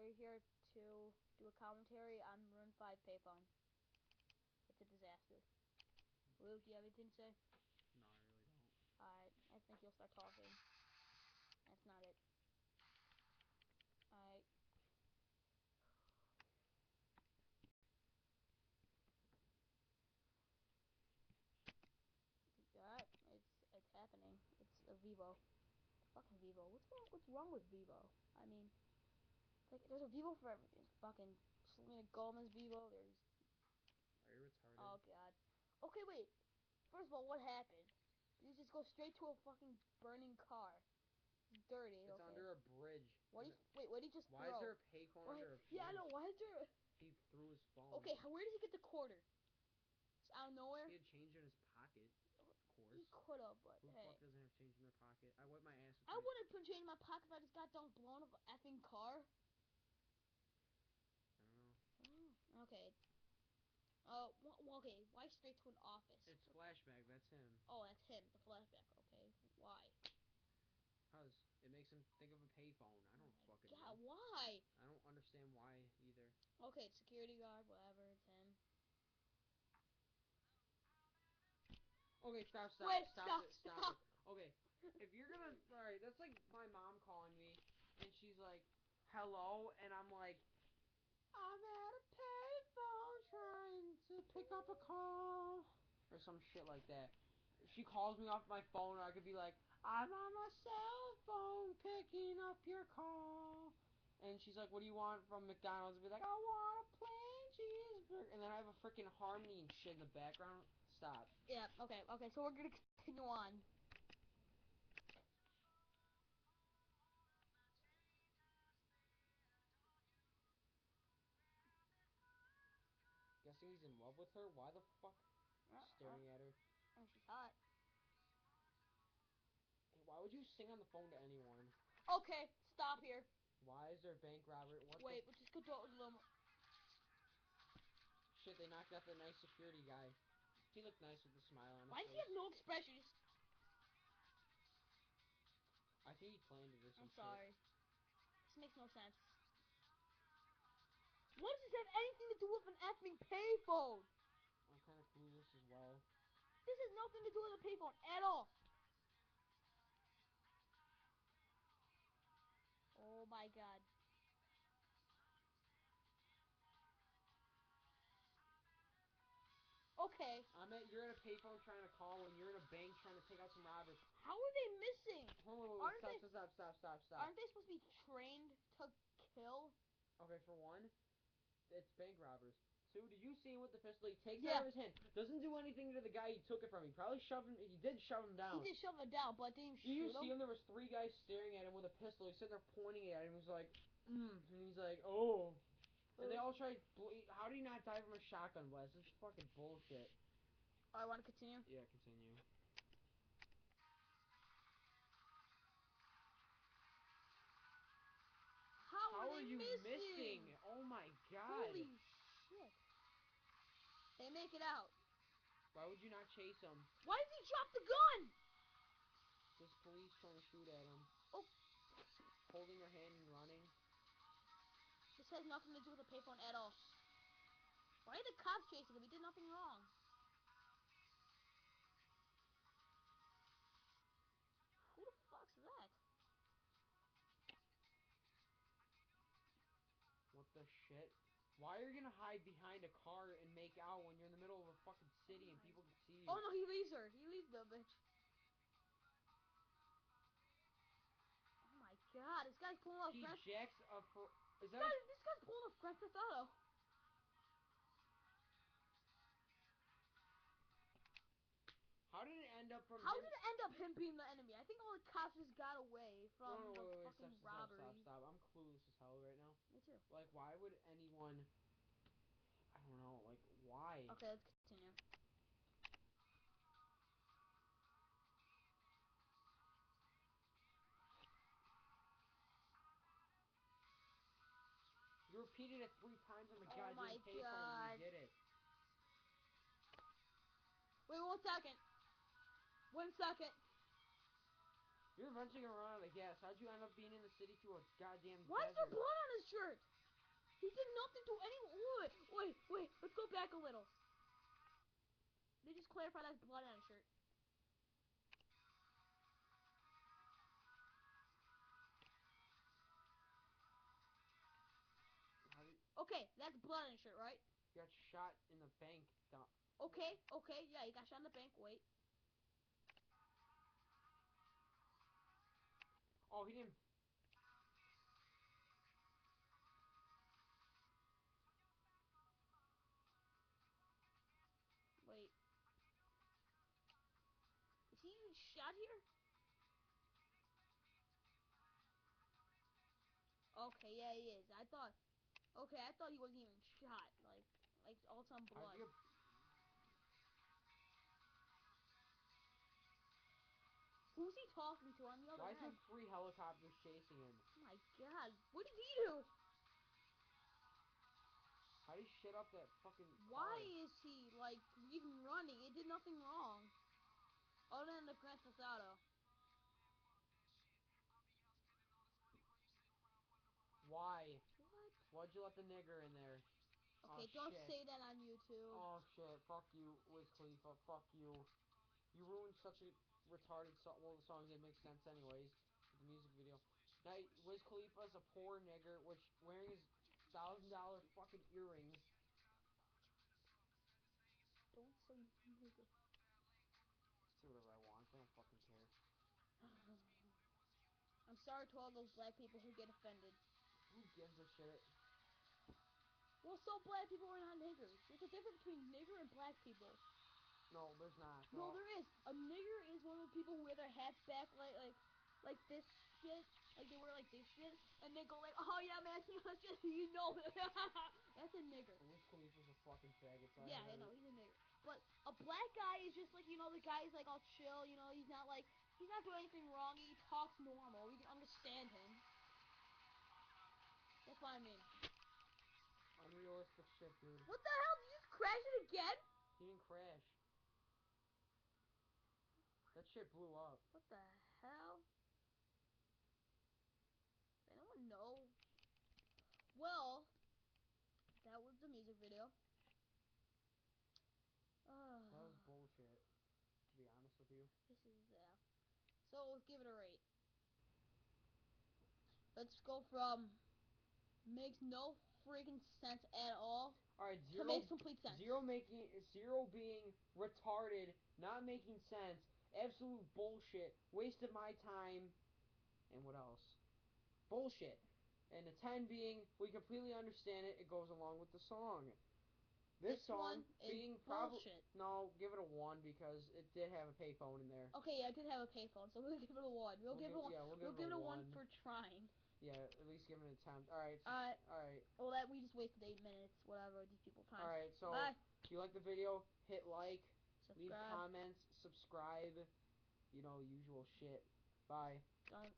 we're here to do a commentary on Maroon 5 Payphone. It's a disaster. Luke, do you have anything to say? No, I really don't. Alright, I think you'll start talking. That's not it. Alright. Alright, it's happening. It's a Vivo. Fucking Vivo. What's wrong with Vivo? I mean, like, there's a Vivo for everything. Fucking Selena Gomez Vivo. There's. Are you retarded? Oh god. Okay, wait. First of all, what happened? You just go straight to a fucking burning car. It's dirty. It's okay. under a bridge. What did he just Why throw? is there a payphone under a bridge? Yeah, I know. Why is there? He threw his phone. Okay, where did he get the quarter? It's out of nowhere. He had change in his pocket. Of course. He could have, but Who the hey. fuck doesn't have change in their pocket? I wipe my ass with I wouldn't put change in my pocket if I just got done blowing up an effing car. I don't know. Okay. Okay. Why straight to an office? It's Flashback. That's him. Oh, that's him. The flashback. Okay. Why? Cause it makes him think of a payphone. I don't fucking know. Yeah. Why? I don't understand why either. Okay, security guard. Whatever. It's him. Okay, stop. Wait, stop it. Okay, if you're gonna, alright, that's like my mom calling me, and she's like, hello, and I'm like, I'm at a payphone trying to pick up a call, or some shit like that. She calls me off my phone, or I could be like, I'm on my cell phone picking up your call. And she's like, what do you want from McDonald's? I'd be like, I want a plain cheeseburger. And then I have a freaking harmony and shit in the background. Stop. Yeah, okay, so we're gonna continue on. Guessing he's in love with her? Why the fuck? Staring at her. Oh, she's hot. Why would you sing on the phone to anyone? Okay, stop here. Why is there a bank robbery? What Wait, we'll just go to a little more. Shit, they knocked out the nice security guy. He looked nice with a smile on his Why does he face. have no expression? I think he planned it or some I'm shit. sorry. This makes no sense. What does this have anything to do with an effing payphone? I'm kind of clueless as well. This has nothing to do with a payphone at all. Oh my god. Okay. You're at a payphone trying to call when you're in a bank trying to take out some robbers. How are they missing? Hold on, stop. Aren't they supposed to be trained to kill? Okay, for one, it's bank robbers. Two, did you see him with the pistol? He takes it Yeah. out of his hand. Doesn't do anything to the guy he took it from. He probably shoved him. He did shove him down. He did shove him down, but didn't Did you shoot see him? him? There was 3 guys staring at him with a pistol. He's sitting there pointing it at him. He's like, and he's like, oh. And they all tried. How do you not die from a shotgun blast? This is fucking bullshit. I want to continue. Yeah, continue. How are you missing? Oh my god. Holy shit. They make it out. Why would you not chase him? Why did he drop the gun? This police trying to shoot at him. Oh. Holding her hand and running. This has nothing to do with a payphone at all. Why are the cops chasing him? He did nothing wrong. Who the fuck's that? What the shit? Why are you gonna hide behind a car and make out when you're in the middle of a fucking city and people can see you? Oh no, he leaves her. He leaves the bitch. Oh my god, this guy's pulling off Grand Theft jacks up for. Is that? This guy's pulling off Grand Theft Auto. How did it end up from How did it end up him being the enemy? I think all the cops just got away from the fucking robbery. Stop. I'm clueless as hell right now. Me too. Like, why would anyone... I don't know, like, why? Okay, let's continue. You repeated it 3 times on the Oh my goddamn payphone god. when you did it. Wait 1 second. 1 second. You're eventually gonna run out of gas. How'd you end up being in the city to a goddamn Why is there desert? blood on his shirt? He did nothing to anyone. Wait. Let's go back a little. They just clarified that's blood on his shirt. Okay, that's blood on his shirt, right? He got shot in the bank. Okay, yeah, he got shot in the bank. Wait. Oh, he didn't. Wait. Is he even shot here? Okay, yeah, he is. I thought he wasn't even shot. Like all some blood. Who's he talking to on the other Why is there end? 3 helicopters chasing him? Oh my god, what did he do? How do you shit up that fucking Why car? is he like even running? It did nothing wrong. Other than the Grand Theft Auto. Why? What? Why'd you let the nigger in there? Oh Okay, don't shit. say that on YouTube. Oh shit. Fuck you, Wiz Khalifa. Fuck you. You ruined such a retarded song. Well, the song didn't make sense anyways. With the music video. Now, Wiz Khalifa's a poor nigger, which wearing his $1,000 fucking earrings. Don't say nigga. Say whatever I want. I don't fucking care. I'm sorry to all those black people who get offended. Who gives a shit? Well, so black people are not niggers. There's a difference between nigger and black people. No, there's not. No, there is. A nigger is one of the people who wear their hats back like this shit. Like they wear like this shit, and they go like, oh yeah, man, you know, that's a nigger. Wiz Khalifa's a fucking faggot. So Yeah, I know, he's a nigger. But a black guy is just like, the guy's like all chill, he's not doing anything wrong, he talks normal, we can understand him. That's what I mean. Unrealistic shit, dude. What the hell? Did you just crash it again? He didn't crash. That shit blew up. What the hell? Does anyone know? Well, that was the music video. That was bullshit, to be honest with you. This is, so let's give it a rate. Let's go from makes no freaking sense at all Alright, to makes complete sense. zero being retarded, not making sense, absolute bullshit, wasted my time, and what else? Bullshit. And a 10 being, we completely understand it, it goes along with the song. This song one is being probably bullshit. no, give it a 1 because it did have a payphone in there. Okay, yeah, I did have a payphone, so we'll give it a 1. We'll give it a 1 for trying. Yeah, at least give it an attempt. Alright. Alright. Well, we just wasted 8 minutes, whatever, these people time. Alright, so bye. if you like the video, hit like, Subscribe. leave comments, subscribe, usual shit. Bye. Don't